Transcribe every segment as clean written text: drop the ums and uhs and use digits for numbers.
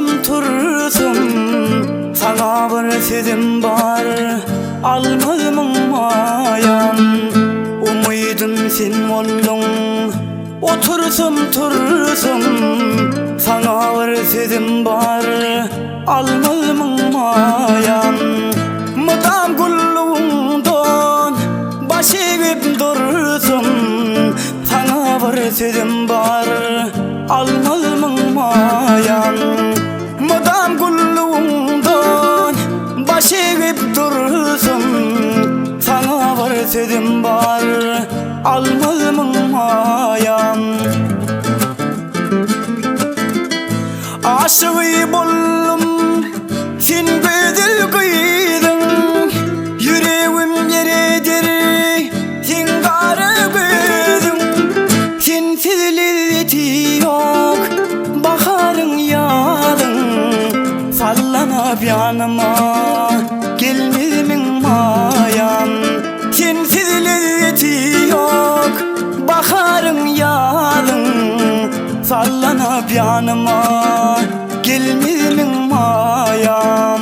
Otursum tursum sana bir sedim var, almalımın mayan umuydım sen oldun. Otursum tursum sana bir sedim var, almalımın mayan mıdam gulluğundan başı gibi dursum sana bir sedim var, almalımın mayan mıdam gulluğundan başı gibi dursun sana bir sedim var, almalımın mayan aşığı bollum sen güdül kıydın yüreğim yeredir sen garı güdün sen sizleti yok baharın yağdın sallanıp yanıma gelmemin mayan sensiz lezzeti yok baharın yağdın sallanıp yanıma gelmemin mayan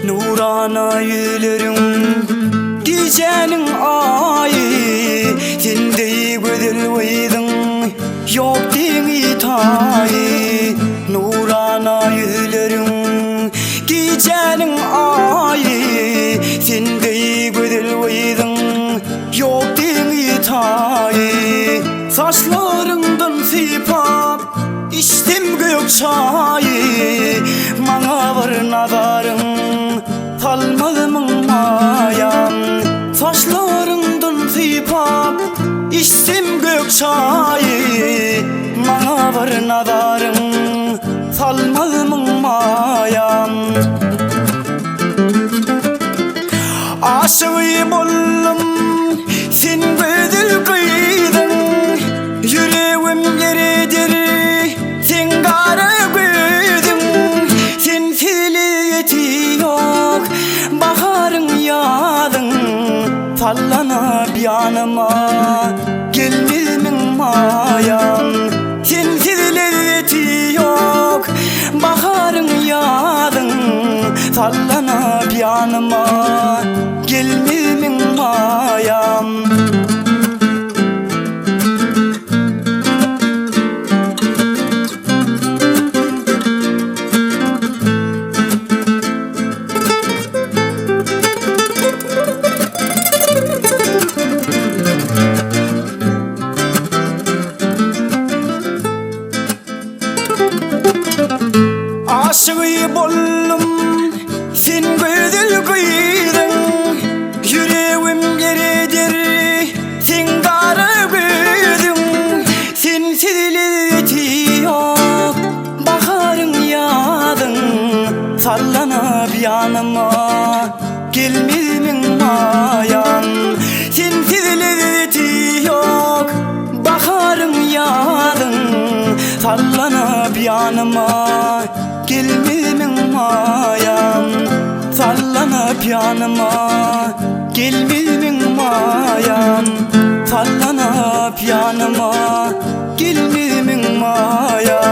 Nurana yülerim gecenin ayı sende güzel uydun yok dini tayı Nurana yülerim gecenin ayı sende güzel uydun yok dini tayı saçlarından sipap içtim gök çayı bana bir nazarın salmalımın mayan saçlarından sipap içtim gök çayı bana bir nazarın salmalımın mayan aşığı bollum sen güdül kıydın yüreğim yeredir sen garı güdün sen sizleti yok baharın yağdın sallanıp yanıma gelmemin mayan sensiz lezzeti yok baharın yağdın sallanıp yanıma gelmemin mayan aşığı bollum sen güdül kıydın yüreğim yeredir sen garı güdün sensiz lezzeti yok baharın yağdın sallanıp yanıma gelmemin mayan sensiz lezzeti yok baharın yağdın sallanıp yanıma gelmemin mayan sallanıp yanıma gelmemin mayan sallanıp yanıma gelmemin mayan